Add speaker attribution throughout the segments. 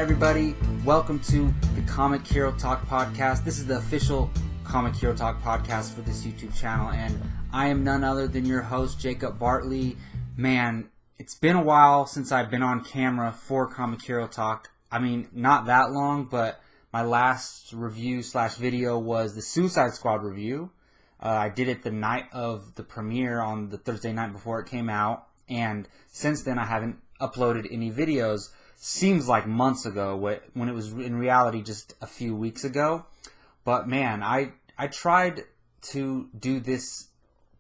Speaker 1: everybody? Welcome to the Comic Hero Talk podcast. This is the official Comic Hero Talk podcast for this YouTube channel, and I am none other than your host, Jacob Bartley. Man, it's been a while since I've been on camera for Comic Hero Talk. I mean, not that long, but my last review / video was the Suicide Squad review. I did it the night of the premiere on the Thursday night before it came out, and since then I haven't uploaded any videos. Seems like months ago when it was in reality just a few weeks ago. But man, I tried to do this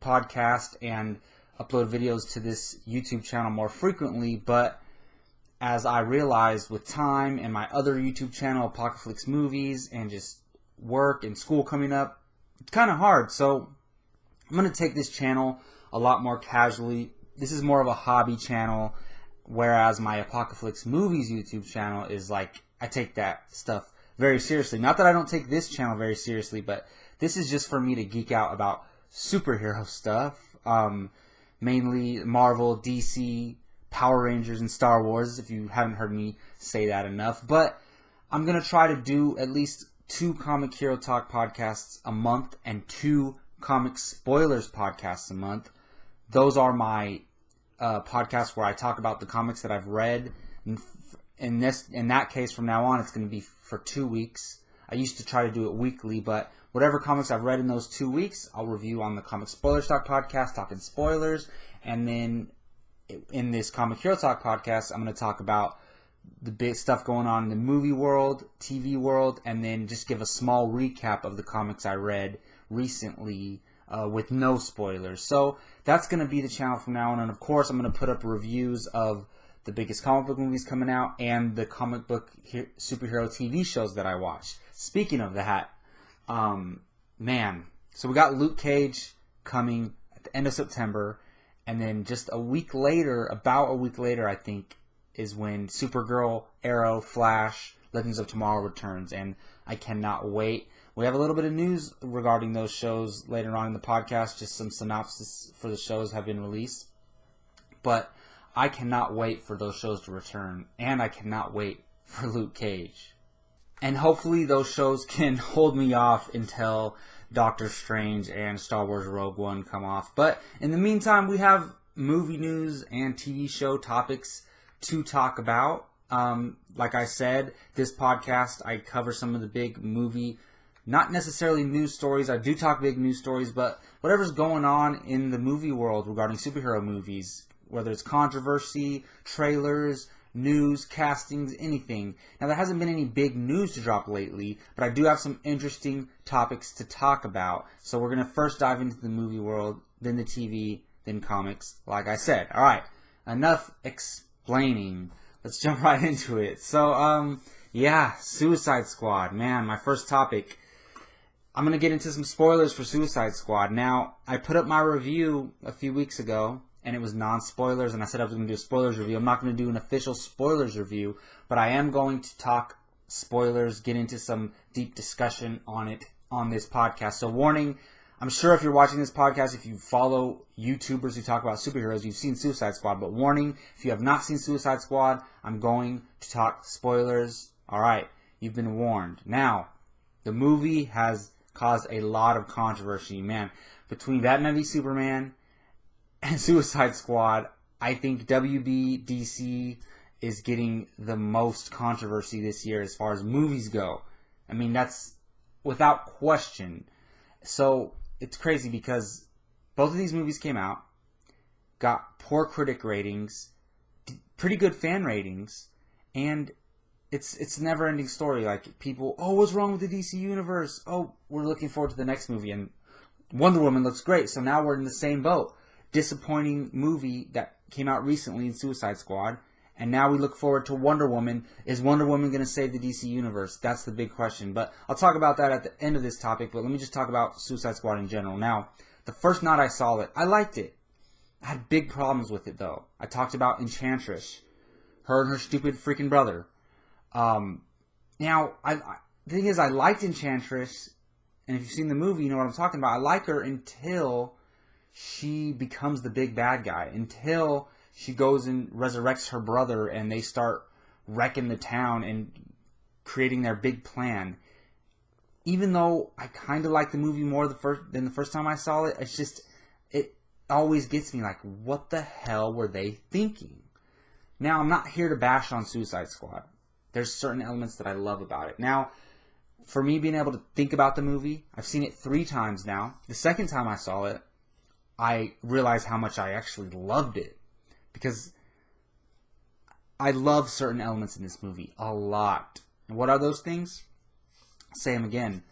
Speaker 1: podcast and upload videos to this YouTube channel more frequently, but as I realized with time and my other YouTube channel, Apocalypse Movies, and just work and school coming up, it's kind of hard. So I'm going to take this channel a lot more casually. This is more of a hobby channel, whereas my Apocalypse Movies YouTube channel is like, I take that stuff very seriously. Not that I don't take this channel very seriously, but this is just for me to geek out about superhero stuff. Mainly Marvel, DC, Power Rangers, and Star Wars, if you haven't heard me say that enough. But I'm going to try to do at least 2 Comic Hero Talk podcasts a month and 2 Comic Spoilers podcasts a month. Those are my podcasts where I talk about the comics that I've read. In that case, from now on, it's going to be for 2 weeks. I used to try to do it weekly, but whatever comics I've read in those 2 weeks, I'll review on the Comic Spoilers Talk podcast, talking spoilers. And then in this Comic Hero Talk podcast, I'm going to talk about the big stuff going on in the movie world, TV world, and then just give a small recap of the comics I read recently with no spoilers. So that's going to be the channel from now on. And of course, I'm going to put up reviews of the biggest comic book movies coming out and the comic book superhero TV shows that I watched. Speaking of that, man, so we got Luke Cage coming at the end of September, and then just a week later, about a week later, I think, is when Supergirl, Arrow, Flash, Legends of Tomorrow returns, and I cannot wait. We have a little bit of news regarding those shows later on in the podcast. Just some synopsis for the shows have been released. But I cannot wait for those shows to return, and I cannot wait for Luke Cage. And hopefully those shows can hold me off until Doctor Strange and Star Wars Rogue One come off. But in the meantime, we have movie news and TV show topics to talk about. Like I said, this podcast, I cover some of the big movie, not necessarily news stories. I do talk big news stories, but whatever's going on in the movie world regarding superhero movies, whether it's controversy, trailers, news, castings, anything. Now, there hasn't been any big news to drop lately, but I do have some interesting topics to talk about. So we're going to first dive into the movie world, then the TV, then comics, like I said. All right, enough explaining. Let's jump right into it. So, yeah, Suicide Squad. Man, my first topic. I'm going to get into some spoilers for Suicide Squad. Now, I put up my review a few weeks ago, and it was non-spoilers, and I said I was going to do a spoilers review. I'm not going to do an official spoilers review, but I am going to talk spoilers, get into some deep discussion on it on this podcast. So warning, I'm sure if you're watching this podcast, if you follow YouTubers who talk about superheroes, you've seen Suicide Squad. But warning, if you have not seen Suicide Squad, I'm going to talk spoilers. Alright, you've been warned. Now, the movie has caused a lot of controversy. Man, between Batman v Superman and Suicide Squad, I think WB DC is getting the most controversy this year as far as movies go. I mean, that's without question. So, it's crazy because both of these movies came out, got poor critic ratings, pretty good fan ratings, and it's a never-ending story. Like, people, oh, what's wrong with the DC universe? Oh, we're looking forward to the next movie, and Wonder Woman looks great, so now we're in the same boat. Disappointing movie that came out recently in Suicide Squad, and now we look forward to Wonder Woman. Is Wonder Woman going to save the DC universe? That's the big question, but I'll talk about that at the end of this topic, but let me just talk about Suicide Squad in general. Now, the first night I saw it, I liked it. I had big problems with it, though. I talked about Enchantress, her and her stupid freaking brother. Now, the thing is, I liked Enchantress, and if you've seen the movie, you know what I'm talking about. I like her until she becomes the big bad guy, until she goes and resurrects her brother, and they start wrecking the town and creating their big plan. Even though I kind of like the movie more than the first time I saw it, it's just, it always gets me like, what the hell were they thinking? Now, I'm not here to bash on Suicide Squad. There's certain elements that I love about it. Now, for me being able to think about the movie, I've seen it 3 times now. The second time I saw it, I realized how much I actually loved it. Because I love certain elements in this movie a lot. And what are those things? Say them again.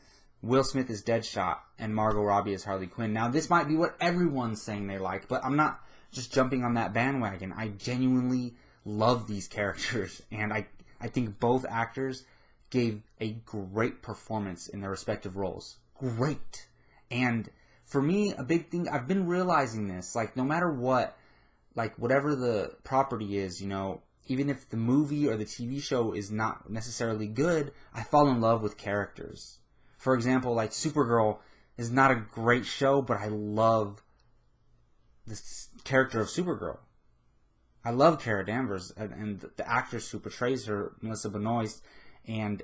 Speaker 1: Will Smith is Deadshot and Margot Robbie is Harley Quinn. Now, this might be what everyone's saying they like, but I'm not just jumping on that bandwagon. I genuinely love these characters, and I think both actors gave a great performance in their respective roles. Great. And for me, a big thing, I've been realizing this, like, no matter what, like, whatever the property is, you know, even if the movie or the TV show is not necessarily good, I fall in love with characters. For example, like, Supergirl is not a great show, but I love the character of Supergirl. I love Cara Danvers and the actress who portrays her, Melissa Benoist, and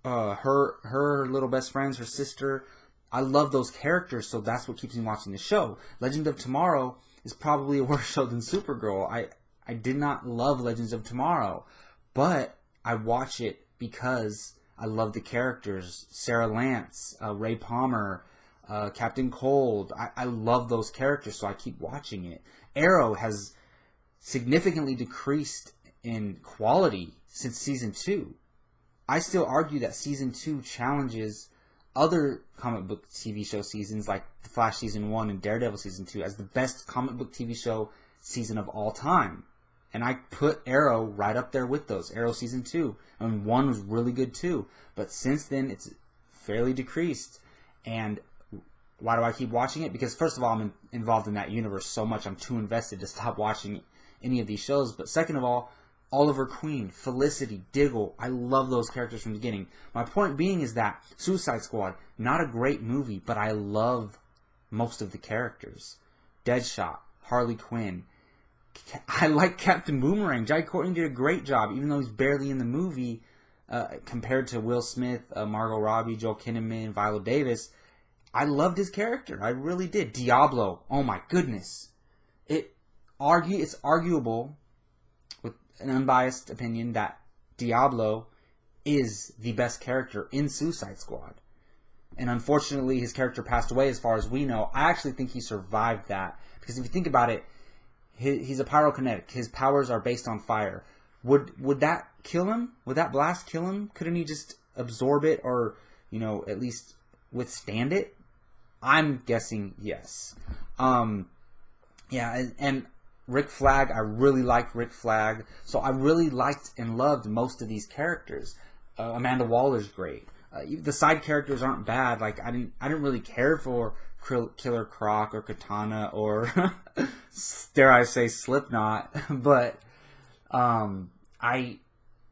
Speaker 1: her little best friends, her sister. I love those characters, so that's what keeps me watching the show. Legend of Tomorrow is probably a worse show than Supergirl. I did not love Legends of Tomorrow, but I watch it because I love the characters. Sarah Lance, Ray Palmer, Captain Cold. I love those characters, so I keep watching it. Arrow has significantly decreased in quality since Season 2. I still argue that Season 2 challenges other comic book TV show seasons like The Flash Season 1 and Daredevil Season 2 as the best comic book TV show season of all time. And I put Arrow right up there with those. Arrow Season 2. And 1 was really good too. But since then, it's fairly decreased. And why do I keep watching it? Because first of all, I'm involved in that universe so much, I'm too invested to stop watching any of these shows. But second of all, Oliver Queen, Felicity, Diggle, I love those characters from the beginning. My point being is that Suicide Squad, not a great movie, but I love most of the characters. Deadshot, Harley Quinn. I like Captain Boomerang. Jai Courtney did a great job, even though he's barely in the movie compared to Will Smith, Margot Robbie, Joel Kinnaman, Viola Davis. I loved his character. I really did. Diablo. Oh my goodness. It's arguable with an unbiased opinion that Diablo is the best character in Suicide Squad. And unfortunately, his character passed away as far as we know. I actually think he survived that. Because if you think about it, he's a pyrokinetic. His powers are based on fire. Would that kill him? Would that blast kill him? Couldn't he just absorb it or, you know, at least withstand it? I'm guessing yes. Yeah, and Rick Flag, I really liked Rick Flag. So I really liked and loved most of these characters. Amanda Waller's great. The side characters aren't bad. Like I didn't really care for Killer Croc or Katana or dare I say Slipknot, but none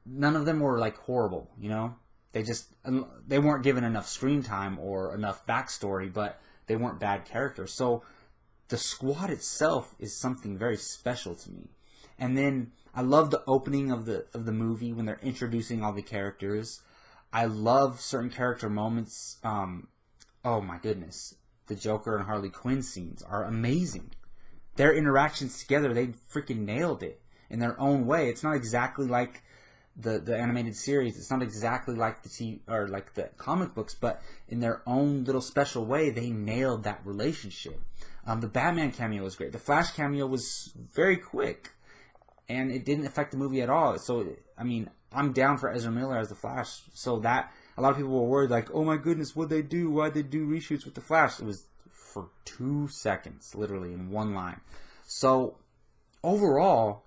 Speaker 1: of them were like horrible, you know? They weren't given enough screen time or enough backstory, but they weren't bad characters. So the squad itself is something very special to me. And then I love the opening of the movie when they're introducing all the characters. I love certain character moments. Oh my goodness. The Joker and Harley Quinn scenes are amazing. Their interactions together, they freaking nailed it in their own way. It's not exactly like the animated series. It's not exactly like the TV or like the comic books, but in their own little special way, they nailed that relationship. The Batman cameo was great. The Flash cameo was very quick, and it didn't affect the movie at all. So, I mean, I'm down for Ezra Miller as the Flash. So that a lot of people were worried, like, oh my goodness, what'd they do? Why'd they do reshoots with the Flash? It was for 2 seconds, literally, in one line. So, overall,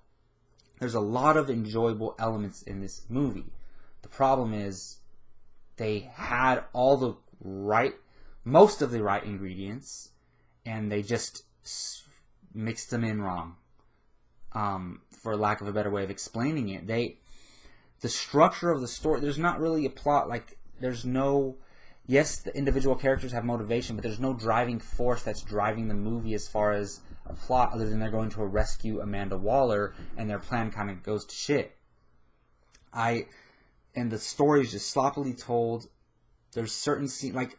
Speaker 1: there's a lot of enjoyable elements in this movie. The problem is they had most of the right ingredients, and they just mixed them in wrong. For lack of a better way of explaining it, the structure of the story, there's not really a plot. Like, there's no, yes, the individual characters have motivation, but there's no driving force that's driving the movie as far as a plot, other than they're going to rescue Amanda Waller, and their plan kind of goes to shit. And the story is just sloppily told. There's certain scenes, like,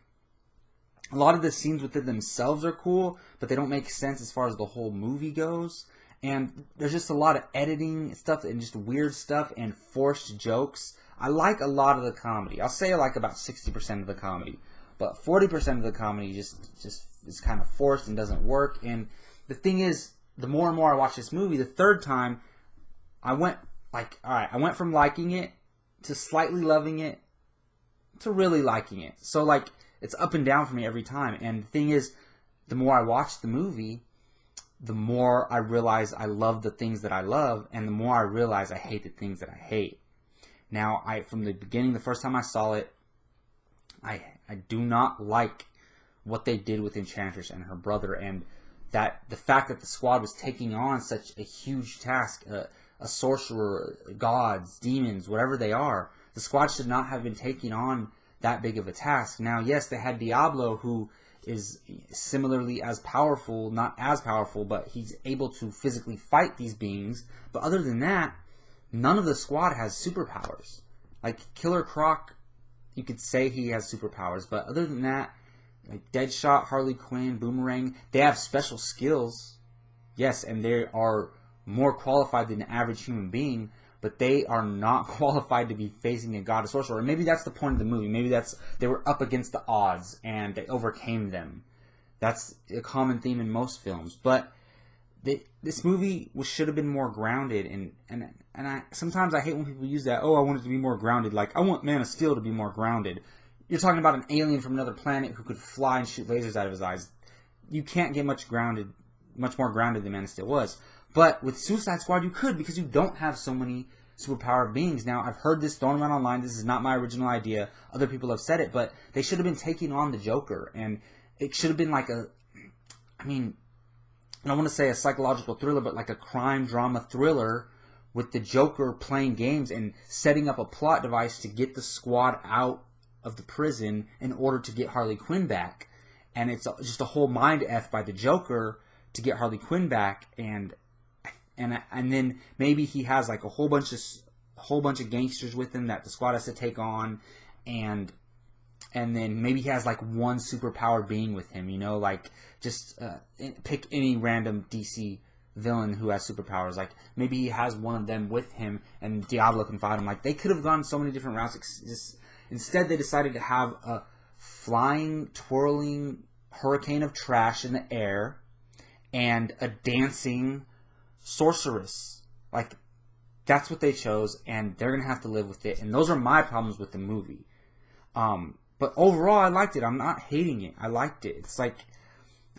Speaker 1: a lot of the scenes within themselves are cool, but they don't make sense as far as the whole movie goes. And there's just a lot of editing stuff and just weird stuff and forced jokes. I like a lot of the comedy. I'll say I like about 60% of the comedy. But 40% of the comedy just is kind of forced and doesn't work. And the thing is, the more and more I watch this movie, the third time, I went from liking it to slightly loving it to really liking it. So, like, it's up and down for me every time. And the thing is, the more I watch the movie, the more I realize I love the things that I love, and the more I realize I hate the things that I hate. Now, from the beginning, the first time I saw it, I do not like what they did with Enchantress and her brother, and that the fact that the squad was taking on such a huge task, a sorcerer, gods, demons, whatever they are, the squad should not have been taking on that big of a task. Now, yes, they had Diablo, who is similarly as powerful, not as powerful, but he's able to physically fight these beings. But other than that, none of the squad has superpowers. Like, Killer Croc, you could say he has superpowers, but other than that, like Deadshot, Harley Quinn, Boomerang, they have special skills, yes, and they are more qualified than the average human being, but they are not qualified to be facing a god or sorcerer. And maybe that's the point of the movie. Maybe they were up against the odds and they overcame them. That's a common theme in most films. But this movie should have been more grounded. And sometimes I hate when people use that. Oh, I want it to be more grounded. Like, I want Man of Steel to be more grounded. You're talking about an alien from another planet who could fly and shoot lasers out of his eyes. You can't get much more grounded than Man of Steel was. But with Suicide Squad, you could, because you don't have so many superpowered beings. Now, I've heard this thrown around online. This is not my original idea. Other people have said it, but they should have been taking on the Joker. And it should have been like I don't want to say a psychological thriller, but like a crime drama thriller with the Joker playing games and setting up a plot device to get the squad out of the prison in order to get Harley Quinn back. And it's just a whole mind F by the Joker to get Harley Quinn back, and then maybe he has like a whole bunch of gangsters with him that the squad has to take on, and then maybe he has like one superpowered being with him, like just pick any random DC villain who has superpowers. Like maybe he has one of them with him, and Diablo can fight him. Like they could have gone so many different routes. Instead, they decided to have a flying, twirling hurricane of trash in the air and a dancing sorceress. Like, that's what they chose, and they're going to have to live with it. And those are my problems with the movie. But overall, I liked it. I'm not hating it. I liked it. It's like,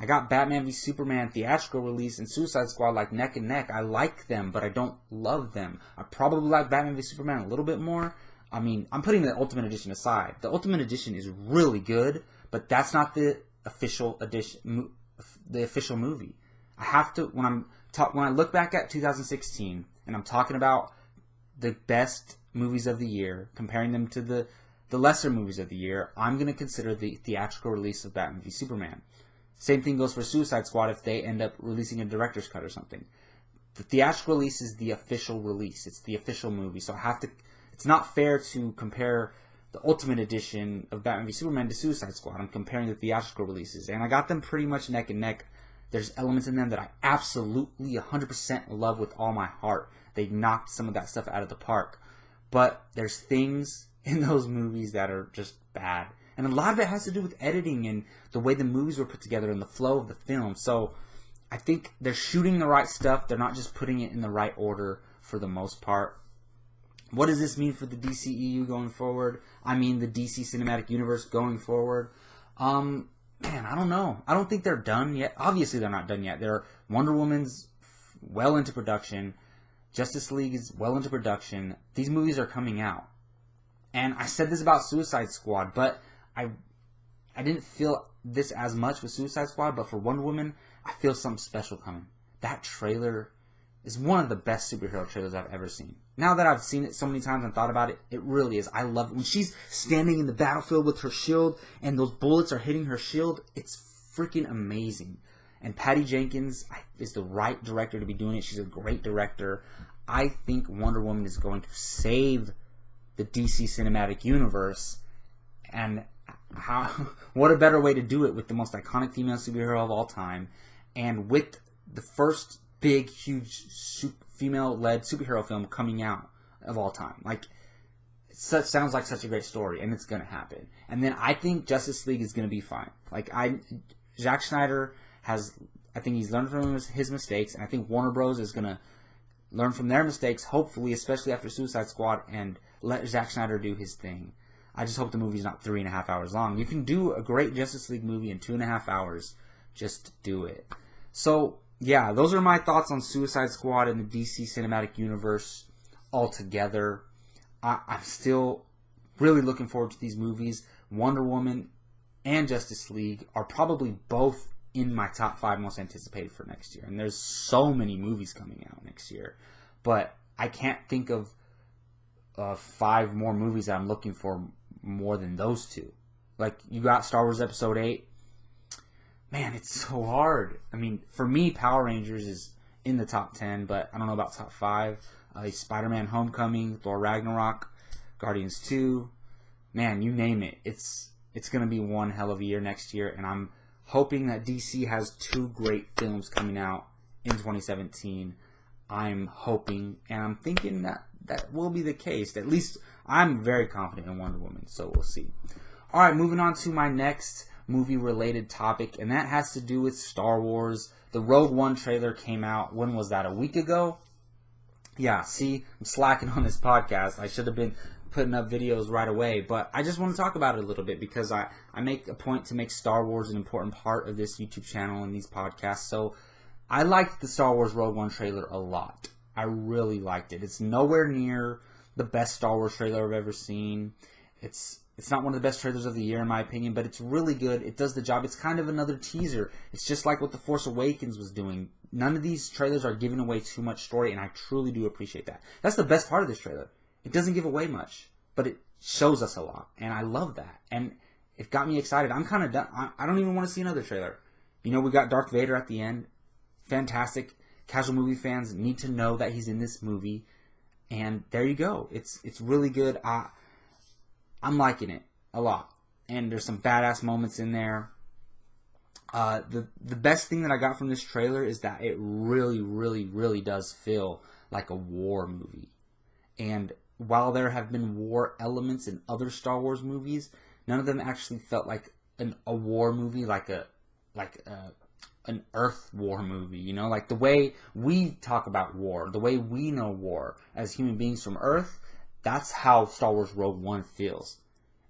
Speaker 1: I got Batman v Superman theatrical release and Suicide Squad like neck and neck. I like them, but I don't love them. I probably like Batman v Superman a little bit more. I mean, I'm putting the Ultimate Edition aside. The Ultimate Edition is really good, but that's not the official edition, the official movie. I have to, when I look back at 2016 and I'm talking about the best movies of the year, comparing them to the lesser movies of the year, I'm going to consider the theatrical release of Batman v Superman. Same thing goes for Suicide Squad if they end up releasing a director's cut or something. The theatrical release is the official release. It's the official movie. So it's not fair to compare the Ultimate Edition of Batman v Superman to Suicide Squad. I'm comparing the theatrical releases, and I got them pretty much neck and neck. There's elements in them that I absolutely 100% love with all my heart. They knocked some of that stuff out of the park. But there's things in those movies that are just bad. And a lot of it has to do with editing and the way the movies were put together and the flow of the film. So I think they're shooting the right stuff. They're not just putting it in the right order for the most part. What does this mean for the DCEU going forward? I mean the DC Cinematic Universe going forward. Man, I don't know. I don't think they're done yet. Obviously, they're not done yet. Wonder Woman's well into production. Justice League is well into production. These movies are coming out. And I said this about Suicide Squad, but I didn't feel this as much with Suicide Squad, but for Wonder Woman, I feel something special coming. That trailer is one of the best superhero trailers I've ever seen. Now that I've seen it so many times and thought about it, it really is. I love it. When she's standing in the battlefield with her shield and those bullets are hitting her shield, it's freaking amazing. And Patty Jenkins is the right director to be doing it. She's a great director. I think Wonder Woman is going to save the DC Cinematic Universe. And what a better way to do it with the most iconic female superhero of all time, and with the first big, huge female-led superhero film coming out of all time. Like, sounds like such a great story, and it's going to happen. And then I think Justice League is going to be fine. Like, Zack Snyder I think he's learned from his mistakes, and I think Warner Bros. Is going to learn from their mistakes, hopefully, especially after Suicide Squad, and let Zack Snyder do his thing. I just hope the movie's not 3.5 hours long. You can do a great Justice League movie in 2.5 hours. Just do it. So, yeah, those are my thoughts on Suicide Squad and the DC Cinematic Universe altogether. I'm still really looking forward to these movies. Wonder Woman and Justice League are probably both in my top 5 most anticipated for next year. And there's so many movies coming out next year. But I can't think of 5 more movies that I'm looking for more than those two. Like, you got Star Wars Episode 8. Man, it's so hard. I mean, for me, Power Rangers is in the top 10, but I don't know about top 5. Spider-Man Homecoming, Thor Ragnarok, Guardians 2. Man, you name it. It's going to be one hell of a year next year, and I'm hoping that DC has 2 great films coming out in 2017. I'm hoping, and I'm thinking that will be the case. At least I'm very confident in Wonder Woman, so we'll see. Alright, moving on to my next movie-related topic, and that has to do with Star Wars. The Rogue One trailer came out, when was that, a week ago? Yeah, see, I'm slacking on this podcast. I should have been putting up videos right away, but I just want to talk about it a little bit because I make a point to make Star Wars an important part of this YouTube channel and these podcasts. So I liked the Star Wars Rogue One trailer a lot. I really liked it. It's nowhere near the best Star Wars trailer I've ever seen. It's not one of the best trailers of the year in my opinion, but it's really good. It does the job. It's kind of another teaser. It's just like what The Force Awakens was doing. None of these trailers are giving away too much story, and I truly do appreciate that. That's the best part of this trailer. It doesn't give away much, but it shows us a lot, and I love that. And it got me excited. I'm kind of done. I don't even want to see another trailer. You know, we got Darth Vader at the end. Fantastic. Casual movie fans need to know that he's in this movie, and there you go. It's really good. I'm liking it a lot, and there's some badass moments in there. The best thing that I got from this trailer is that it really, really, really does feel like a war movie. And while there have been war elements in other Star Wars movies, none of them actually felt like a war movie, like an Earth war movie, you know, like the way we talk about war, the way we know war as human beings from Earth. That's how Star Wars Rogue One feels.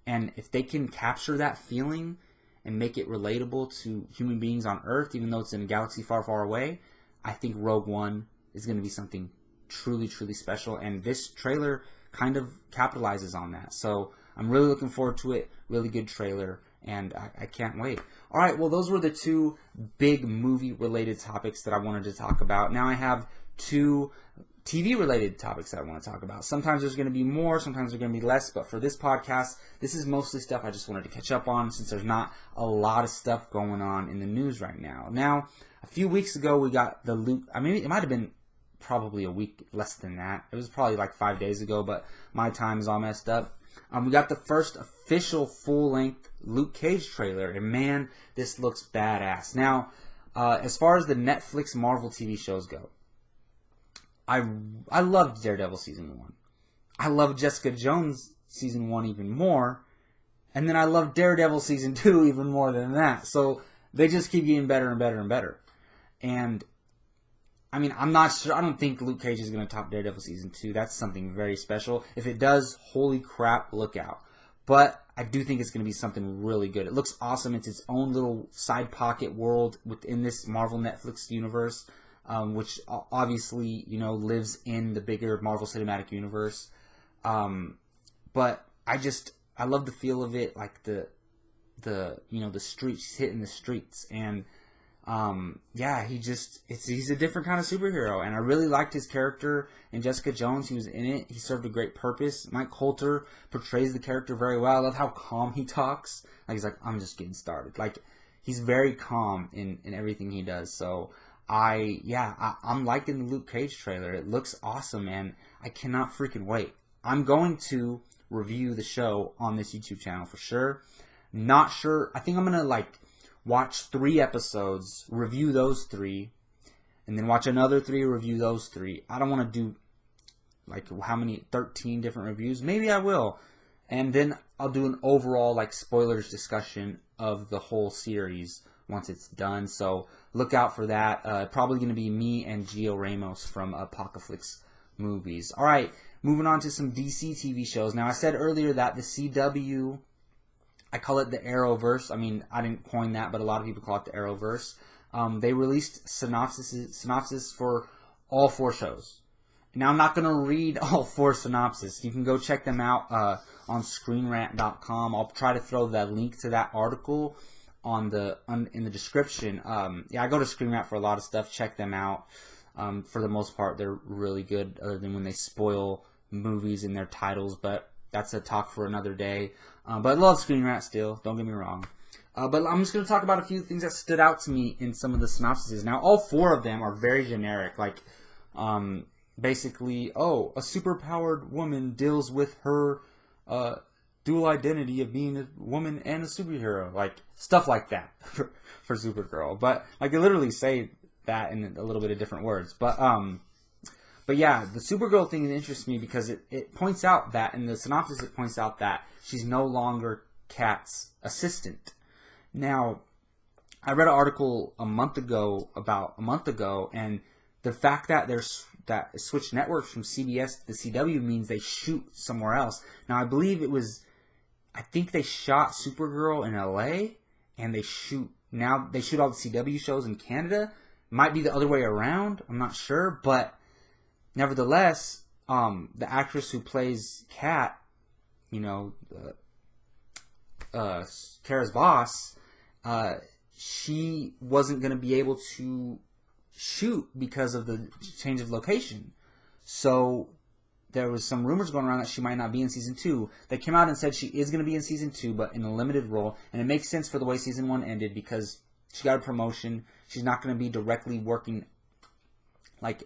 Speaker 1: And if they can capture that feeling and make it relatable to human beings on Earth, even though it's in a galaxy far, far away, I think Rogue One is going to be something truly, truly special. And this trailer kind of capitalizes on that. So I'm really looking forward to it. Really good trailer, and I can't wait. All right, well, those were the 2 big movie-related topics that I wanted to talk about. Now I have 2 TV-related topics that I want to talk about. Sometimes there's going to be more, sometimes there's going to be less, but for this podcast, this is mostly stuff I just wanted to catch up on since there's not a lot of stuff going on in the news right now. Now, a few weeks ago, we got the Luke, I mean, it might have been probably a week less than that. It was probably like 5 days ago, but my time is all messed up. We got the first official full-length Luke Cage trailer, and man, this looks badass. Now, as far as the Netflix Marvel TV shows go, I loved Daredevil Season 1. I loved Jessica Jones Season 1 even more, and then I loved Daredevil Season 2 even more than that. So they just keep getting better and better and better. And I mean, I'm not sure. I don't think Luke Cage is going to top Daredevil Season 2. That's something very special. If it does, holy crap, look out. But I do think it's going to be something really good. It looks awesome. It's its own little side pocket world within this Marvel Netflix universe, which obviously, you know, lives in the bigger Marvel Cinematic Universe. But I love the feel of it, like the streets, hitting the streets, and yeah, he's a different kind of superhero, and I really liked his character in Jessica Jones. He was in it. He served a great purpose. Mike Coulter portrays the character very well. I love how calm he talks. Like, he's like, I'm just getting started. Like, he's very calm in everything he does. So I'm liking the Luke Cage trailer. It looks awesome, and I cannot freaking wait. I'm going to review the show on this YouTube channel for sure. Not sure. I think I'm gonna like watch 3 episodes, review those 3, and then watch another 3, review those 3. I don't want to do like how many 13 different reviews. Maybe I will, and then I'll do an overall like spoilers discussion of the whole series once it's done. So look out for that. Probably going to be me and Gio Ramos from Apocalypse Movies. All right, moving on to some DC TV shows. Now I said earlier that the CW, I call it the Arrowverse. I mean, I didn't coin that, but a lot of people call it the Arrowverse. They released synopsis for all 4 shows. Now, I'm not going to read all 4 synopses. You can go check them out on ScreenRant.com. I'll try to throw the link to that article in the description. Yeah, I go to ScreenRant for a lot of stuff. Check them out. For the most part, they're really good, other than when they spoil movies in their titles. But that's a talk for another day. But I love ScreenRant still. Don't get me wrong. But I'm just going to talk about a few things that stood out to me in some of the synopsises. Now, all 4 of them are very generic. Like, basically, a superpowered woman deals with her dual identity of being a woman and a superhero. Like, stuff like that for Supergirl. But, like, they literally say that in a little bit of different words. But yeah, the Supergirl thing interests me because it points out that, in the synopsis, it points out that she's no longer Kat's assistant. Now, I read an article a month ago, and the fact that that switched networks from CBS to the CW means they shoot somewhere else. Now, I think they shot Supergirl in LA, and they shoot all the CW shows in Canada. Might be the other way around. I'm not sure, but nevertheless, the actress who plays Kat, Kara's boss, she wasn't going to be able to shoot because of the change of location. So there was some rumors going around that she might not be in season 2. They came out and said she is going to be in season 2, but in a limited role. And it makes sense for the way season 1 ended, because she got a promotion. She's not going to be directly working like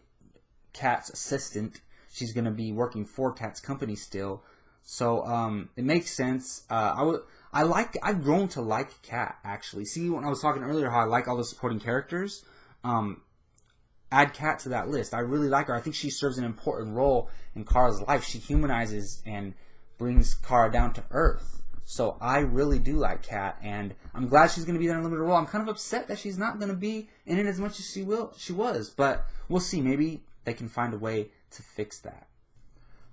Speaker 1: Kat's assistant. She's going to be working for Kat's company still. So it makes sense. I've grown to like Kat, actually. See, when I was talking earlier how I like all the supporting characters, add Kat to that list. I really like her. I think she serves an important role in Kara's life. She humanizes and brings Kara down to earth. So I really do like Kat, and I'm glad she's going to be there in a limited role. I'm kind of upset that she's not going to be in it as much as she was, but we'll see. Maybe they can find a way to fix that.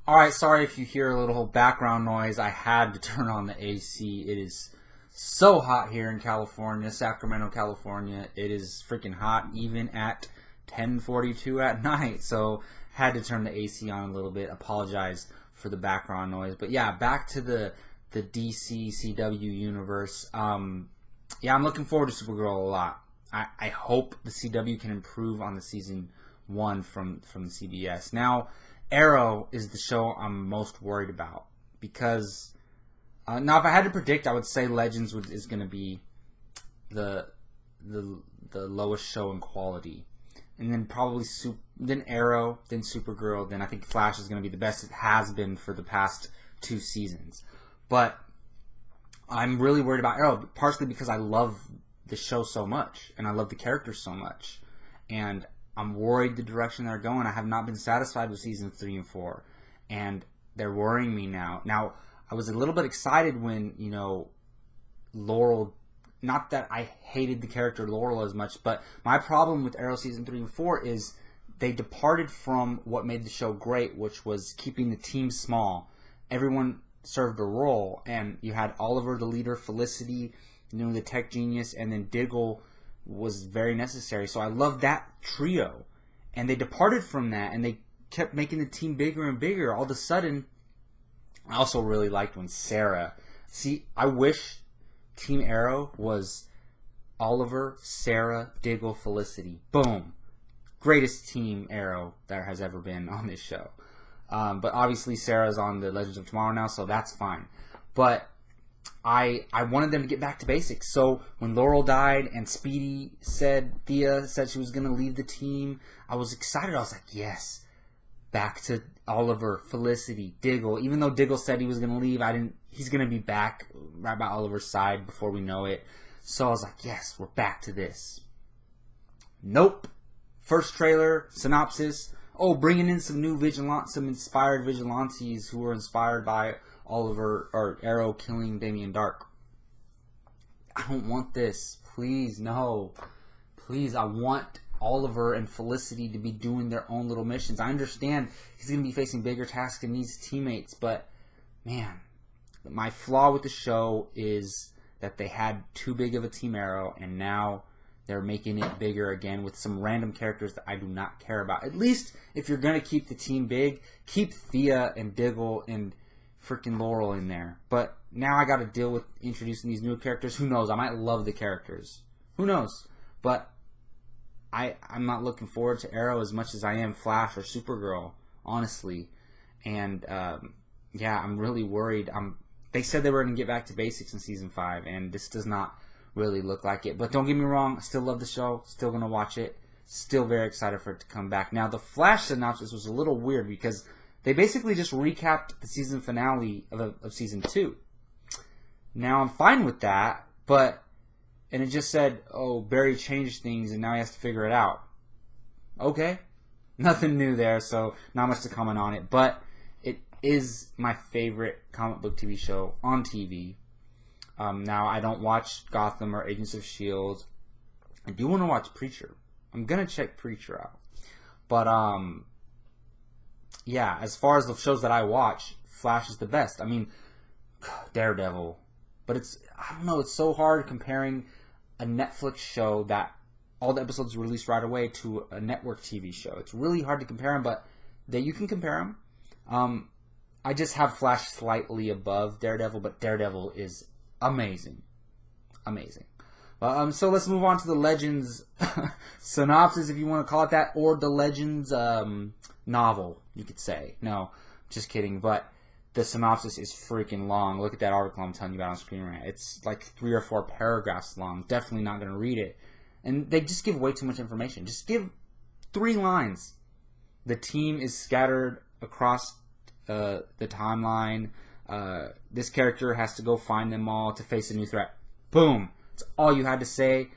Speaker 1: Alright, sorry if you hear a little background noise. I had to turn on the AC. It is so hot here in California, Sacramento, California. It is freaking hot even at 10:42 at night. So had to turn the AC on a little bit. Apologize for the background noise. But yeah, back to the DC CW universe. Yeah, I'm looking forward to Supergirl a lot. I hope the CW can improve on the season 1 from the CBS. Now, Arrow is the show I'm most worried about, because now if I had to predict, I would say Legends is going to be the lowest show in quality, and then probably then Arrow, then Supergirl, then I think Flash is going to be the best it has been for the past 2 seasons. But I'm really worried about Arrow, partially because I love the show so much, and I love the characters so much, and I'm worried the direction they're going. I have not been satisfied with season 3 and 4, and they're worrying me now. Now, I was a little bit excited when, Laurel, not that I hated the character Laurel as much, but my problem with Arrow season 3 and 4 is they departed from what made the show great, which was keeping the team small. Everyone served a role, and you had Oliver, the leader, Felicity, the tech genius, and then Diggle was very necessary. So I love that trio, and they departed from that, and they kept making the team bigger and bigger. All of a sudden, I also really liked when Sarah, I wish Team Arrow was Oliver, Sarah, Diggle, Felicity. Boom. Greatest Team Arrow there has ever been on this show. But obviously Sarah's on the Legends of Tomorrow now, so that's fine. But I wanted them to get back to basics. So when Laurel died and Thea said she was going to leave the team, I was excited. I was like, yes, back to Oliver, Felicity, Diggle. Even though Diggle said he was going to leave, he's going to be back right by Oliver's side before we know it. So I was like, yes, we're back to this. Nope. First trailer, synopsis. Oh, bringing in some new some inspired vigilantes who were inspired by Oliver or Arrow killing Damien Dark. I don't want this. Please, no. Please, I want Oliver and Felicity to be doing their own little missions. I understand he's going to be facing bigger tasks and needs teammates, but man, my flaw with the show is that they had too big of a Team Arrow, and now they're making it bigger again with some random characters that I do not care about. At least if you're going to keep the team big, keep Thea and Diggle and freaking Laurel in there. But now I got to deal with introducing these new characters. Who knows? I might love the characters. Who knows? But I'm not looking forward to Arrow as much as I am Flash or Supergirl, honestly. And yeah, I'm really worried. They said they were going to get back to basics in Season 5, and this does not really look like it. But don't get me wrong, I still love the show, still going to watch it, still very excited for it to come back. Now, the Flash synopsis was a little weird because they basically just recapped the season finale of Season 2. Now, I'm fine with that, and it just said, oh, Barry changed things and now he has to figure it out. Okay. Nothing new there, so not much to comment on it. But it is my favorite comic book TV show on TV. Now, I don't watch Gotham or Agents of S.H.I.E.L.D. I do want to watch Preacher. I'm going to check Preacher out. But, yeah, as far as the shows that I watch, Flash is the best. I mean, Daredevil. But I don't know, it's so hard comparing a Netflix show that all the episodes released right away to a network TV show. It's really hard to compare them, but you can compare them. I just have Flash slightly above Daredevil, but Daredevil is amazing. Amazing. So let's move on to the Legends synopsis, if you want to call it that, or the Legends novel, you could say. No, just kidding, but the synopsis is freaking long. Look at that article I'm telling you about on screen right now. It's like 3 or 4 paragraphs long. Definitely not going to read it. And they just give way too much information. Just give 3 lines. The team is scattered across the timeline. This character has to go find them all to face a new threat. Boom. That's all you had to say.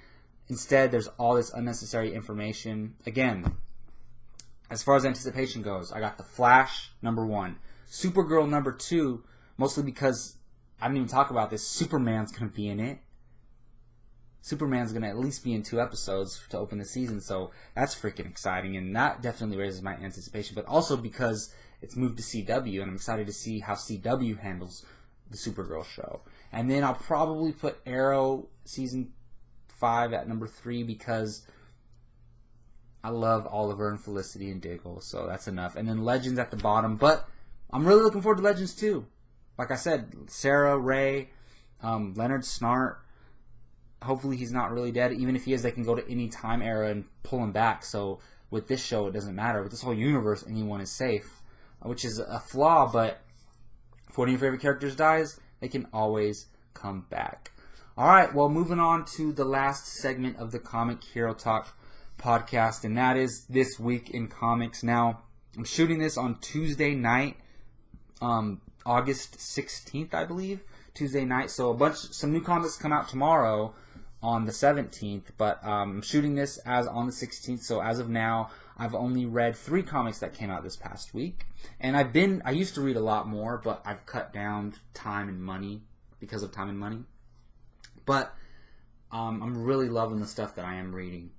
Speaker 1: Instead, there's all this unnecessary information. Again, as far as anticipation goes, I got The Flash, number 1. Supergirl, number 2, mostly because I didn't even talk about this. Superman's going to be in it. Superman's going to at least be in 2 episodes to open the season, so that's freaking exciting, and that definitely raises my anticipation, but also because it's moved to CW, and I'm excited to see how CW handles the Supergirl show. And then I'll probably put Arrow Season 5 at number 3 because I love Oliver and Felicity and Diggle, so that's enough. And then Legends at the bottom, but I'm really looking forward to Legends too. Like I said, Sarah, Ray, Leonard Snart. Hopefully he's not really dead. Even if he is, they can go to any time era and pull him back. So with this show, it doesn't matter. With this whole universe, anyone is safe, which is a flaw. But if one of your favorite characters dies, they can always come back. All right, well, moving on to the last segment of the Comic Hero Talk podcast, and that is This Week in Comics. Now, I'm shooting this on Tuesday night. August 16th, I believe, Tuesday night. So some new comics come out tomorrow on the 17th, but I'm shooting this on the 16th. So as of now, I've only read 3 comics that came out this past week, and I used to read a lot more, but I've cut down time and money because of time and money. But I'm really loving the stuff that I am reading.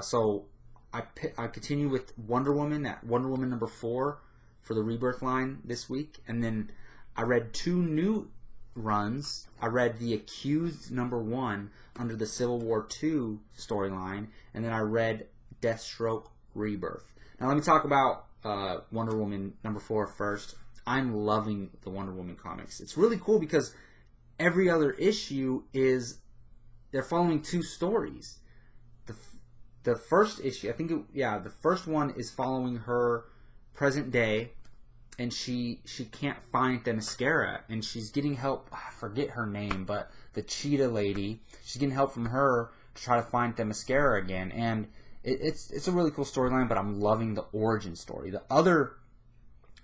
Speaker 1: So I continue with Wonder Woman at Wonder Woman number 4. For the Rebirth line this week, and then I read 2 new runs. I read The Accused number 1 under the Civil War II storyline, and then I read Deathstroke Rebirth. Now let me talk about Wonder Woman number 4 first. I'm loving the Wonder Woman comics. It's really cool because every other issue they're following 2 stories. The first issue, the first one is following her present day, and she can't find the mascara, and she's getting help. I forget her name, but the cheetah lady, she's getting help from her to try to find the mascara again, and it's a really cool storyline, but I'm loving the origin story. The other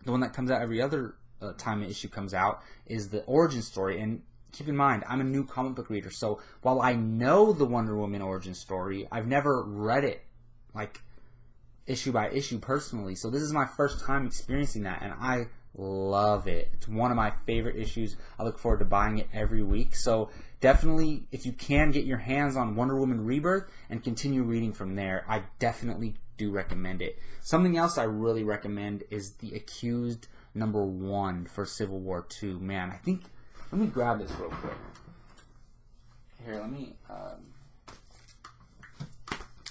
Speaker 1: the one that comes out every other time an issue comes out, is the origin story. And keep in mind, I'm a new comic book reader, so while I know the Wonder Woman origin story, I've never read it like issue by issue personally. So this is my first time experiencing that, and I love it. It's one of my favorite issues. I look forward to buying it every week. So definitely, if you can get your hands on Wonder Woman Rebirth and continue reading from there, I definitely do recommend it. Something else I really recommend is The Accused #1 for Civil War II. Man, I think, let me grab this real quick. Here, let me,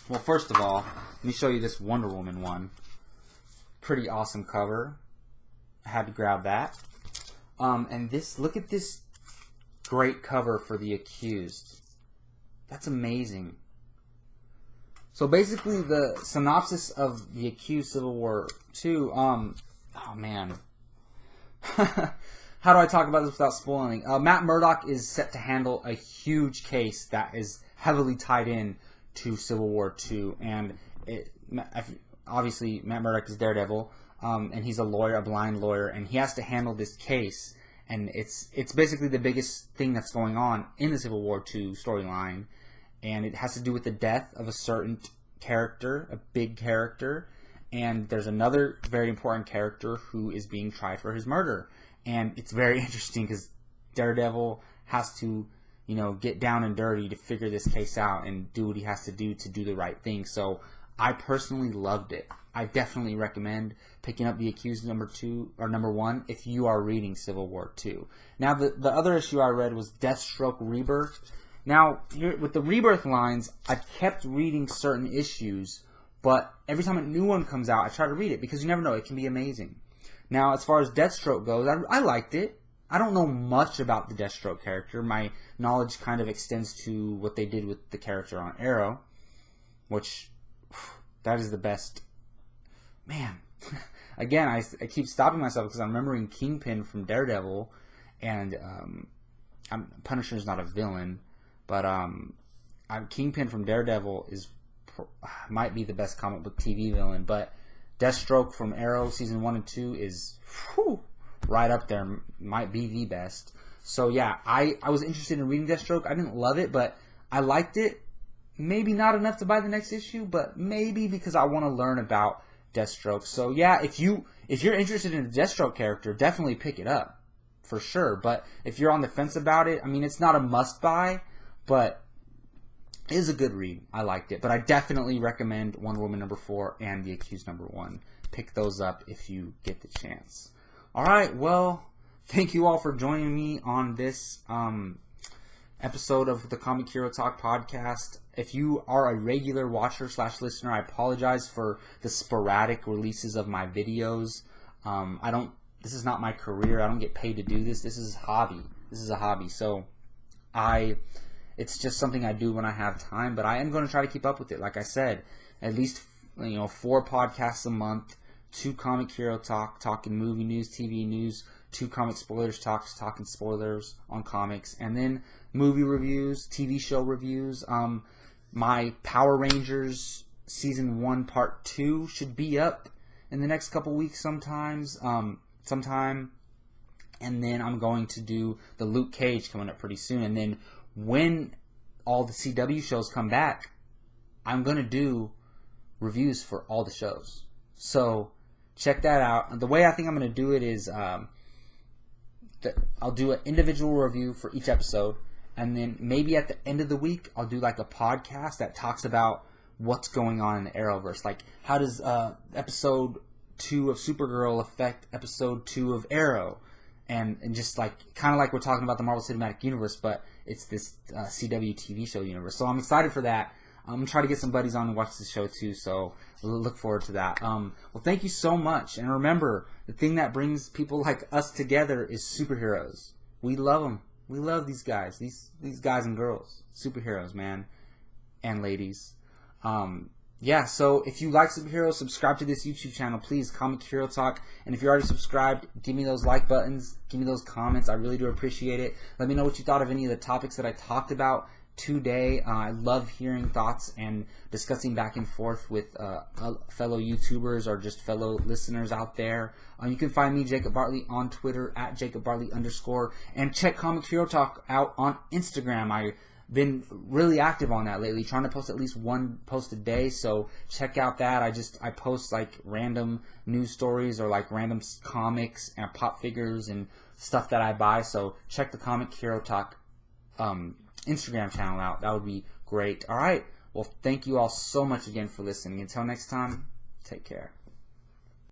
Speaker 1: well, first of all, let me show you this Wonder Woman one. Pretty awesome cover. I had to grab that. And this, look at this great cover for The Accused. That's amazing. So basically, the synopsis of The Accused Civil War II, oh man. How do I talk about this without spoiling? Matt Murdock is set to handle a huge case that is heavily tied in to Civil War II, and obviously Matt Murdock is Daredevil, and he's a lawyer, a blind lawyer, and he has to handle this case, and it's basically the biggest thing that's going on in the Civil War II storyline, and it has to do with the death of a certain character, a big character, and there's another very important character who is being tried for his murder. And it's very interesting because Daredevil has to, you know, get down and dirty to figure this case out and do what he has to do the right thing. So I personally loved it. I definitely recommend picking up The Accused #1 if you are reading Civil War II. Now, the other issue I read was Deathstroke Rebirth. Now, with the Rebirth lines, I've kept reading certain issues, but every time a new one comes out, I try to read it because you never know, it can be amazing. Now, as far as Deathstroke goes, I liked it. I don't know much about the Deathstroke character. My knowledge kind of extends to what they did with the character on Arrow, which, that is the best. Man, again, I keep stopping myself because I'm remembering Kingpin from Daredevil, and Punisher's not a villain, but Kingpin from Daredevil might be the best comic book TV villain, but Deathstroke from Arrow season 1 and 2 is right up there, might be the best. So yeah, I was interested in reading Deathstroke. I didn't love it, but I liked it. Maybe not enough to buy the next issue, but maybe because I want to learn about Deathstroke. So yeah, if you're interested in the Deathstroke character, definitely pick it up for sure. But if you're on the fence about it, I mean, it's not a must buy, but it is a good read. I liked it. But I definitely recommend Wonder Woman #4 and The Accused #1. Pick those up if you get the chance. Alright, well, thank you all for joining me on this episode of the Comic Hero Talk podcast. If you are a regular watcher / listener, I apologize for the sporadic releases of my videos. This is not my career. I don't get paid to do this. This is a hobby. So it's just something I do when I have time, but I am going to try to keep up with it. Like I said, at least 4 podcasts a month, 2 Comic Hero Talk, talking movie news, TV news, 2 Comic Spoilers Talks, talking spoilers on comics, and then movie reviews, TV show reviews. My Power Rangers Season 1 Part 2 should be up in the next couple weeks sometime. And then I'm going to do the Luke Cage coming up pretty soon, and then when all the CW shows come back, I'm going to do reviews for all the shows. So check that out. The way I think I'm going to do it is I'll do an individual review for each episode, and then maybe at the end of the week, I'll do like a podcast that talks about what's going on in the Arrowverse. Like, how does episode 2 of Supergirl affect episode 2 of Arrow? And just like, kind of like we're talking about the Marvel Cinematic Universe, but it's this CW TV show universe. So I'm excited for that. I'm going to try to get some buddies on and watch the show too, so look forward to that. Well, thank you so much. And remember, the thing that brings people like us together is superheroes. We love them. We love these guys. These guys and girls. Superheroes, man. And ladies. Yeah, so if you like superheroes, subscribe to this YouTube channel, please. Comic Hero Talk. And if you're already subscribed, give me those like buttons. Give me those comments. I really do appreciate it. Let me know what you thought of any of the topics that I talked about. today. I love hearing thoughts and discussing back and forth with fellow YouTubers or just fellow listeners out there. You can find me, Jacob Bartley, on Twitter at @JacobBartley_, and check Comic Hero Talk out on Instagram. I've been really active on that lately, trying to post at least one post a day, so check out that. I post like random news stories or like random comics and pop figures and stuff that I buy, so check the Comic Hero Talk Instagram channel out. That would be great. Alright, well, thank you all so much again for listening. Until next time, take care.